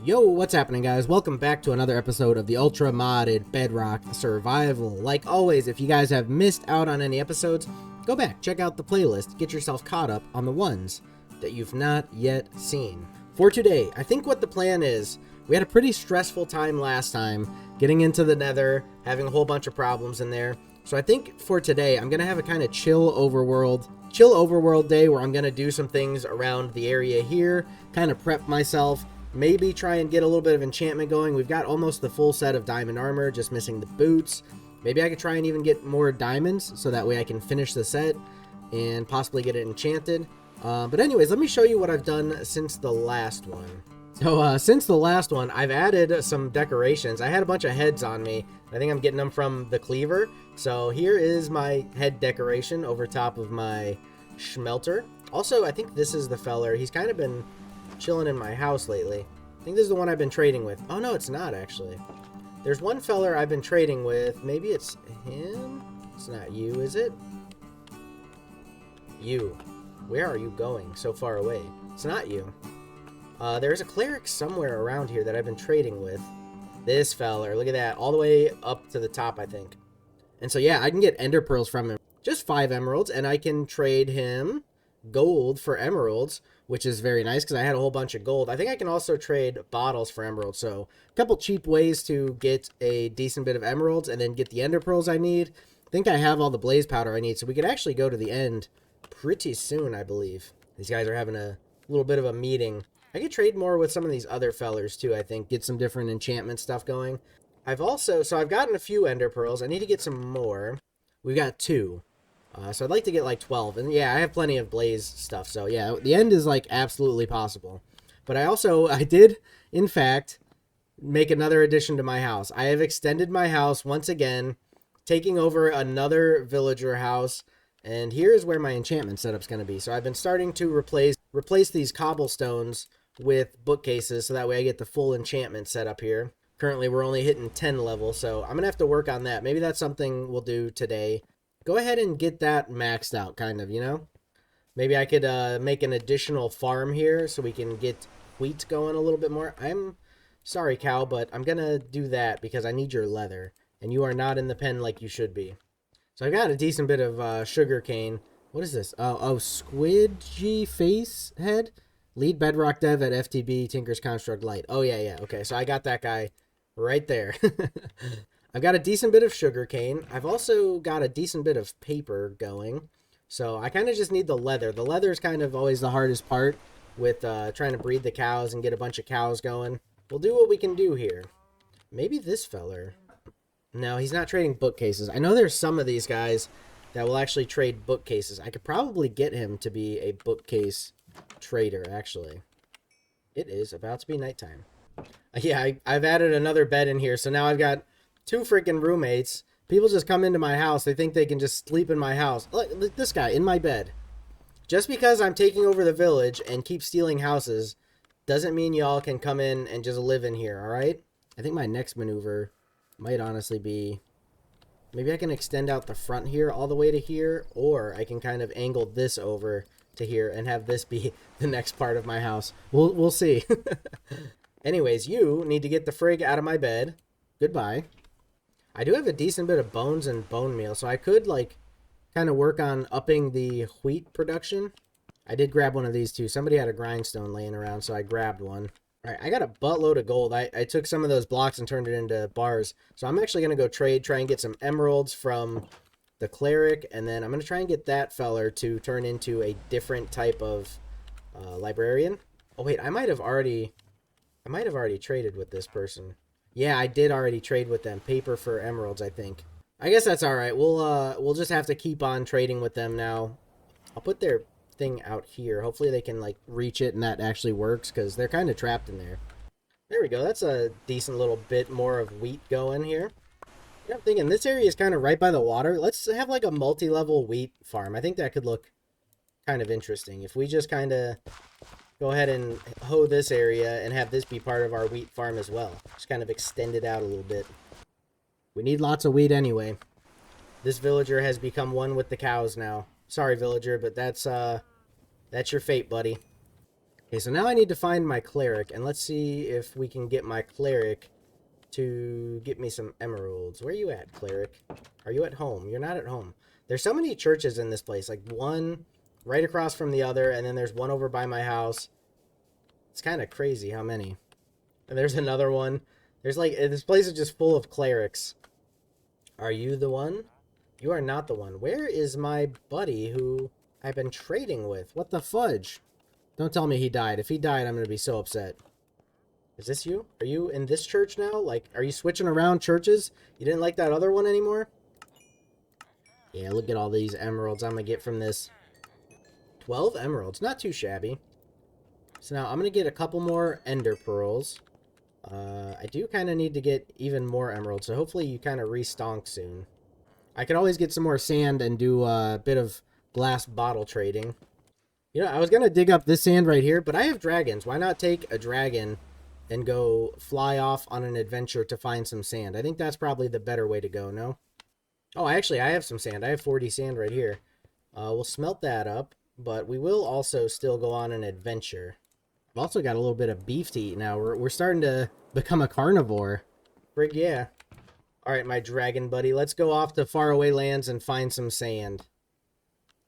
Yo, what's happening, guys? Welcome back to another episode of the Ultra Modded Bedrock Survival. Like always, if you guys have missed out on any episodes, go back, check out the playlist, get yourself caught up on the ones that you've not yet seen. For today, I think what the plan is, we had a pretty stressful time last time, getting into the nether, having a whole bunch of problems in there. So I think for today, I'm going to have a kind of chill overworld day where I'm going to do some things around the area here, kind of prep myself, maybe try and get a little bit of enchantment going. We've got almost the full set of diamond armor, just missing the boots. Maybe I could try and even get more diamonds so that way I can finish the set and possibly get it enchanted. But anyways, let me show you what I've done since the last one. So since the last one, I've added some decorations. I had a bunch of heads on me. I think I'm getting them from the cleaver. So here is my head decoration over top of my smelter. Also, I think this is the feller. He's kind of been chilling in my house lately. I think this is the one I've been trading with. Oh no, it's not actually. There's one feller I've been trading with. Maybe it's him? It's not you, is it? You. Where are you going so far away? It's not you. There's a cleric somewhere around here that I've been trading with. This feller, look at that, all the way up to the top, I think. And so yeah, I can get ender pearls from him. Just 5 emeralds, and I can trade him gold for emeralds, which is very nice because I had a whole bunch of gold. I think I can also trade bottles for emeralds. So a couple cheap ways to get a decent bit of emeralds and then get the ender pearls I need. I think I have all the blaze powder I need, so we could actually go to the end pretty soon, I believe. These guys are having a little bit of a meeting. I could trade more with some of these other fellers too, I think. Get some different enchantment stuff going. I've gotten a few ender pearls. I need to get some more. We've got 2. So I'd like to get like 12. And yeah, I have plenty of blaze stuff. So yeah, the end is like absolutely possible. But I did, in fact, make another addition to my house. I have extended my house once again, taking over another villager house. And here is where my enchantment setup's going to be. So I've been starting to replace these cobblestones with bookcases. So that way I get the full enchantment setup here. Currently, we're only hitting 10 level. So I'm going to have to work on that. Maybe that's something we'll do today. Go ahead and get that maxed out, kind of, you know? Maybe I could make an additional farm here so we can get wheat going a little bit more. I'm sorry, cow, but I'm going to do that because I need your leather. And you are not in the pen like you should be. So I've got a decent bit of sugar cane. What is this? Oh, Squidgy Face Head? Lead Bedrock Dev at FTB Tinker's Construct Light. Oh, yeah. Okay, so I got that guy right there. I've got a decent bit of sugar cane. I've also got a decent bit of paper going. So I kind of just need the leather. The leather is kind of always the hardest part with trying to breed the cows and get a bunch of cows going. We'll do what we can do here. Maybe this feller. No, he's not trading bookcases. I know there's some of these guys that will actually trade bookcases. I could probably get him to be a bookcase trader, actually. It is about to be nighttime. Yeah, I've added another bed in here, so now I've got 2 freaking roommates. People just come into my house. They think they can just sleep in my house. Look, this guy in my bed. Just because I'm taking over the village and keep stealing houses doesn't mean y'all can come in and just live in here, all right? I think my next maneuver might honestly be, maybe I can extend out the front here all the way to here, or I can kind of angle this over to here and have this be the next part of my house. We'll see. Anyways, you need to get the frig out of my bed. Goodbye. I do have a decent bit of bones and bone meal, so I could like kind of work on upping the wheat production. I did grab one of these too. Somebody had a grindstone laying around, so I grabbed one. All right, I got a buttload of gold. I took some of those blocks and turned it into bars. So I'm actually going to go try and get some emeralds from the cleric. And then I'm going to try and get that feller to turn into a different type of librarian. Oh, wait, I might have already traded with this person. Yeah, I did already trade with them. Paper for emeralds, I think. I guess that's all right. We'll just have to keep on trading with them now. I'll put their thing out here. Hopefully they can like reach it and that actually works because they're kind of trapped in there. There we go. That's a decent little bit more of wheat going here. Yeah, I'm thinking this area is kind of right by the water. Let's have like a multi-level wheat farm. I think that could look kind of interesting. If we just kind of go ahead and hoe this area and have this be part of our wheat farm as well. Just kind of extend it out a little bit. We need lots of wheat anyway. This villager has become one with the cows now. Sorry, villager, but that's your fate, buddy. Okay, so now I need to find my cleric, and let's see if we can get my cleric to get me some emeralds. Where are you at, cleric? Are you at home? You're not at home. There's so many churches in this place, like one right across from the other, and then there's one over by my house. It's kind of crazy how many. And there's another one. There's like, this place is just full of clerics. Are you the one? You are not the one. Where is my buddy who I've been trading with? What the fudge? Don't tell me he died. If he died, I'm going to be so upset. Is this you? Are you in this church now? Like, are you switching around churches? You didn't like that other one anymore? Yeah, look at all these emeralds I'm going to get from this. 12 emeralds. Not too shabby. So now I'm going to get a couple more ender pearls. I do kind of need to get even more emeralds, so hopefully you kind of restonk soon. I could always get some more sand and do a bit of glass bottle trading. You know, I was going to dig up this sand right here, but I have dragons. Why not take a dragon and go fly off on an adventure to find some sand? I think that's probably the better way to go, no? Oh, I have some sand. I have 40 sand right here. We'll smelt that up, but we will also still go on an adventure. I've also got a little bit of beef to eat now. We're starting to become a carnivore. Frig, yeah. Alright, my dragon buddy. Let's go off to faraway lands and find some sand.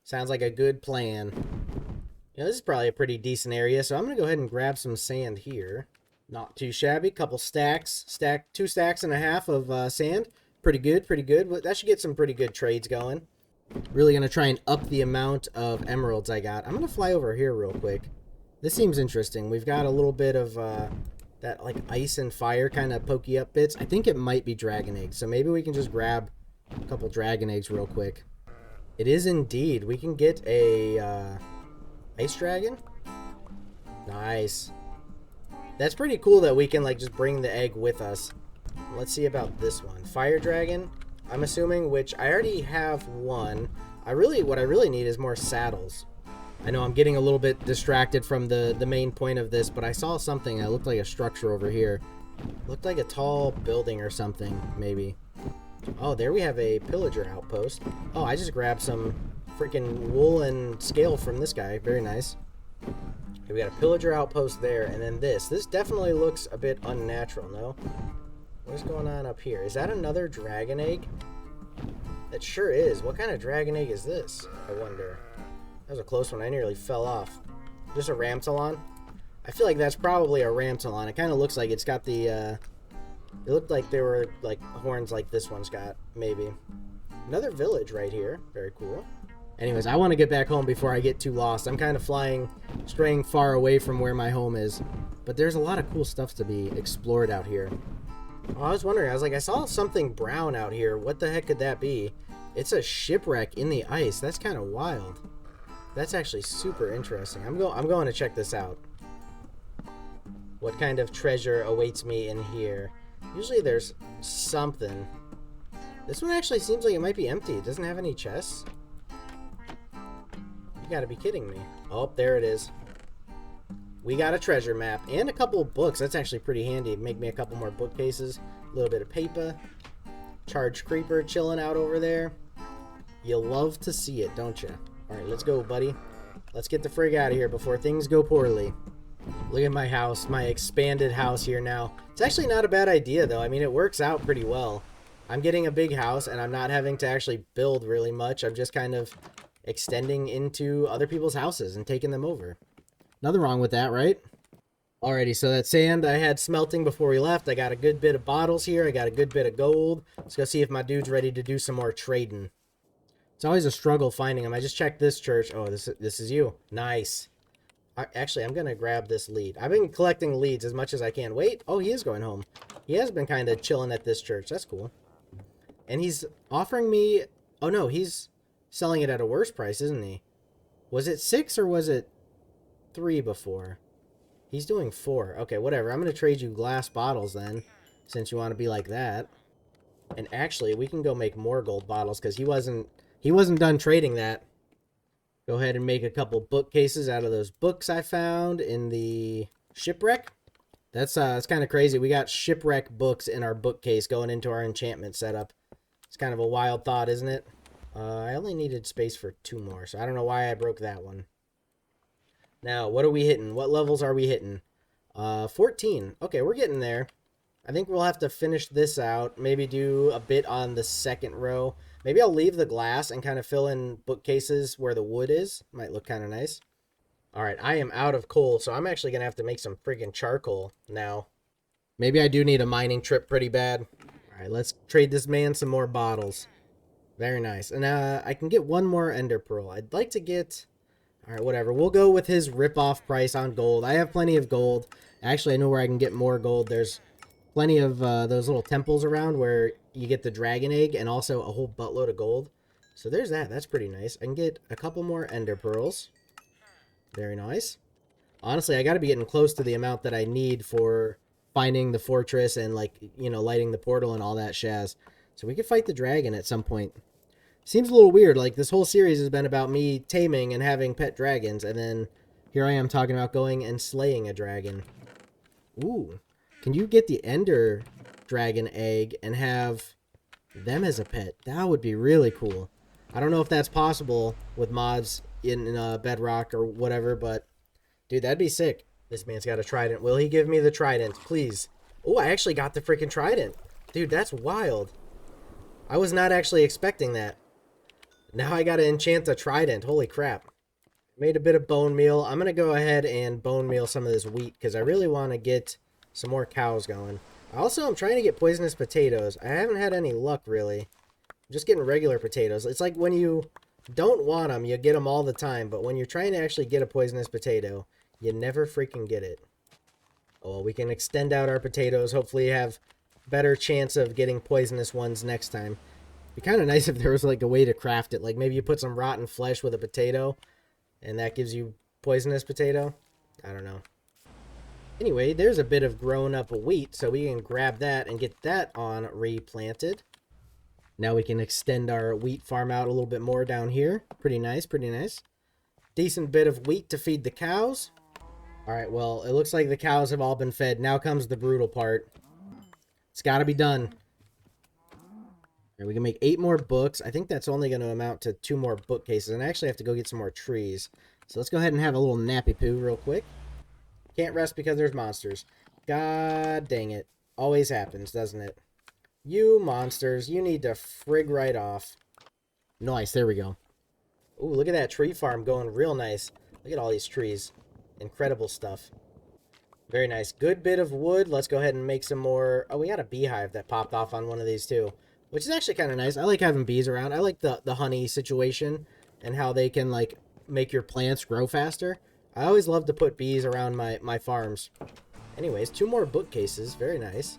Sounds like a good plan. Yeah, this is probably a pretty decent area, so I'm going to go ahead and grab some sand here. Not too shabby. Couple stacks. 2 stacks and a half of sand. Pretty good, pretty good. That should get some pretty good trades going. Really going to try and up the amount of emeralds I got. I'm going to fly over here real quick. This seems interesting. We've got a little bit of that like ice and fire kind of pokey up bits. I think it might be dragon eggs, so maybe we can just grab a couple dragon eggs real quick. It is indeed. We can get a ice dragon. Nice. That's pretty cool that we can like just bring the egg with us. Let's see about this one. Fire dragon, I'm assuming, which I already have one. What I really need is more saddles. I know I'm getting a little bit distracted from the main point of this, but I saw something that looked like a structure over here. Looked like a tall building or something, maybe. Oh, there we have a pillager outpost. Oh, I just grabbed some freaking wool and scale from this guy. Very nice. Okay, we got a pillager outpost there, and then this. This definitely looks a bit unnatural, no? What's going on up here? Is that another dragon egg? That sure is. What kind of dragon egg is this, I wonder? That was a close one. I nearly fell off. Just a Ramtalon? I feel like that's probably a Ramtalon. It kind of looks like it's got the, it looked like there were, like, horns like this one's got, maybe. Another village right here. Very cool. Anyways, I want to get back home before I get too lost. I'm kind of straying far away from where my home is. But there's a lot of cool stuff to be explored out here. Oh, I was wondering, I saw something brown out here. What the heck could that be? It's a shipwreck in the ice. That's kind of wild. That's actually super interesting. I'm going to check this out. What kind of treasure awaits me in here? Usually there's something. This one actually seems like it might be empty. It doesn't have any chests. You gotta be kidding me. Oh, there it is. We got a treasure map and a couple of books. That's actually pretty handy. Make me a couple more bookcases. A little bit of paper. Charged creeper chilling out over there. You love to see it, don't you? Alright, let's go, buddy. Let's get the frig out of here before things go poorly. Look at my house, my expanded house here now. It's actually not a bad idea, though. I mean, it works out pretty well. I'm getting a big house, and I'm not having to actually build really much. I'm just kind of extending into other people's houses and taking them over. Nothing wrong with that, right? Alrighty, so that sand I had smelting before we left. I got a good bit of bottles here. I got a good bit of gold. Let's go see if my dude's ready to do some more trading. It's always a struggle finding them. I just checked this church. Oh, this is you. Nice. Actually, I'm going to grab this lead. I've been collecting leads as much as I can. Wait. Oh, he is going home. He has been kind of chilling at this church. That's cool. And he's offering me... Oh, no. He's selling it at a worse price, isn't he? Was it 6 or was it 3 before? He's doing 4. Okay, whatever. I'm going to trade you glass bottles then, since you want to be like that. And actually, we can go make more gold bottles because he wasn't done trading that. Go ahead and make a couple bookcases out of those books I found in the shipwreck. That's kind of crazy. We got shipwreck books in our bookcase going into our enchantment setup. It's kind of a wild thought, isn't it? I only needed space for 2 more, so I don't know why I broke that one. Now, what are we hitting? What levels are we hitting? 14. Okay, we're getting there. I think we'll have to finish this out. Maybe do a bit on the second row. Maybe I'll leave the glass and kind of fill in bookcases where the wood is. Might look kind of nice. All right, I am out of coal, so I'm actually going to have to make some friggin' charcoal now. Maybe I do need a mining trip pretty bad. All right, let's trade this man some more bottles. Very nice. And I can get one more ender pearl. I'd like to get... All right, whatever. We'll go with his rip-off price on gold. I have plenty of gold. Actually, I know where I can get more gold. There's plenty of those little temples around where you get the dragon egg and also a whole buttload of gold. So there's that. That's pretty nice. I can get a couple more ender pearls. Very nice. Honestly, I got to be getting close to the amount that I need for finding the fortress and, like, you know, lighting the portal and all that shaz. So we could fight the dragon at some point. Seems a little weird. Like, this whole series has been about me taming and having pet dragons, and then here I am talking about going and slaying a dragon. Ooh. Can you get the ender dragon egg and have them as a pet? That would be really cool. I don't know if that's possible with mods in Bedrock or whatever, but dude, that'd be sick. This man's got a trident. Will he give me the trident, please? Oh, I actually got the freaking trident. Dude, that's wild. I was not actually expecting that. Now I gotta enchant a trident. Holy crap. Made a bit of bone meal. I'm gonna go ahead and bone meal some of this wheat because I really want to get some more cows going. Also, I'm trying to get poisonous potatoes. I haven't had any luck, really. I'm just getting regular potatoes. It's like when you don't want them, you get them all the time. But when you're trying to actually get a poisonous potato, you never freaking get it. Oh, we can extend out our potatoes. Hopefully have better chance of getting poisonous ones next time. It'd be kind of nice if there was like a way to craft it. Like maybe you put some rotten flesh with a potato, and that gives you poisonous potato. I don't know. Anyway, there's a bit of grown up wheat, so we can grab that and get that on replanted. Now we can extend our wheat farm out a little bit more down here. Pretty nice, pretty nice. Decent bit of wheat to feed the cows. Alright, well, it looks like the cows have all been fed. Now comes the brutal part. It's got to be done. Right, we can make 8 more books. I think that's only going to amount to 2 more bookcases. And I actually have to go get some more trees. So let's go ahead and have a little nappy poo real quick. Can't rest because there's monsters. God dang it. Always happens, doesn't it? You monsters, you need to frig right off. Nice, there we go. Ooh, look at that tree farm going real nice. Look at all these trees. Incredible stuff. Very nice. Good bit of wood. Let's go ahead and make some more. Oh, we got a beehive that popped off on one of these too, which is actually kind of nice. I like having bees around. I like the honey situation and how they can, like, make your plants grow faster. I always love to put bees around my farms. Anyways, 2 more bookcases. Very nice.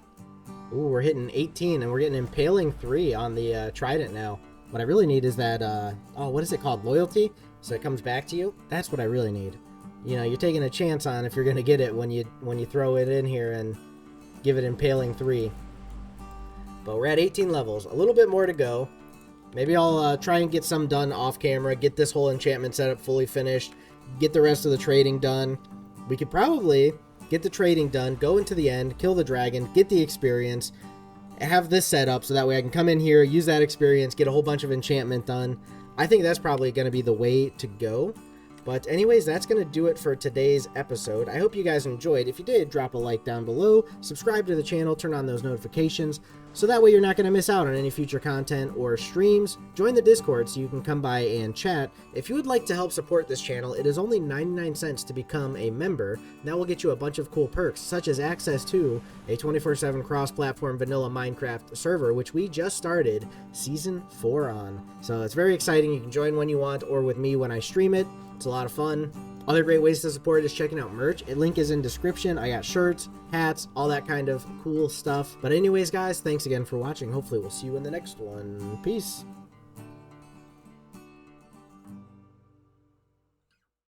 Ooh, we're hitting 18, and we're getting Impaling 3 on the Trident now. What I really need is that, oh, what is it called? Loyalty? So it comes back to you? That's what I really need. You know, you're taking a chance on if you're going to get it when you throw it in here and give it Impaling 3. But we're at 18 levels. A little bit more to go. Maybe I'll try and get some done off camera, get this whole enchantment setup fully finished, get the rest of the trading done. We could probably get the trading done, go into the end, kill the dragon, get the experience, have this set up so that way I can come in here, use that experience, get a whole bunch of enchantment done. I think that's probably going to be the way to go. But anyways, that's going to do it for today's episode. I hope you guys enjoyed. If you did, drop a like down below, subscribe to the channel, turn on those notifications, so that way you're not going to miss out on any future content or streams. Join the Discord so you can come by and chat. If you would like to help support this channel, it is only 99 cents to become a member. That will get you a bunch of cool perks, such as access to a 24/7 cross-platform vanilla Minecraft server, which we just started Season 4 on. So it's very exciting. You can join when you want or with me when I stream it. It's a lot of fun. Other great ways to support is checking out merch. A link is in description. I got shirts, hats, all that kind of cool stuff. But anyways, guys, thanks again for watching. Hopefully we'll see you in the next one. Peace.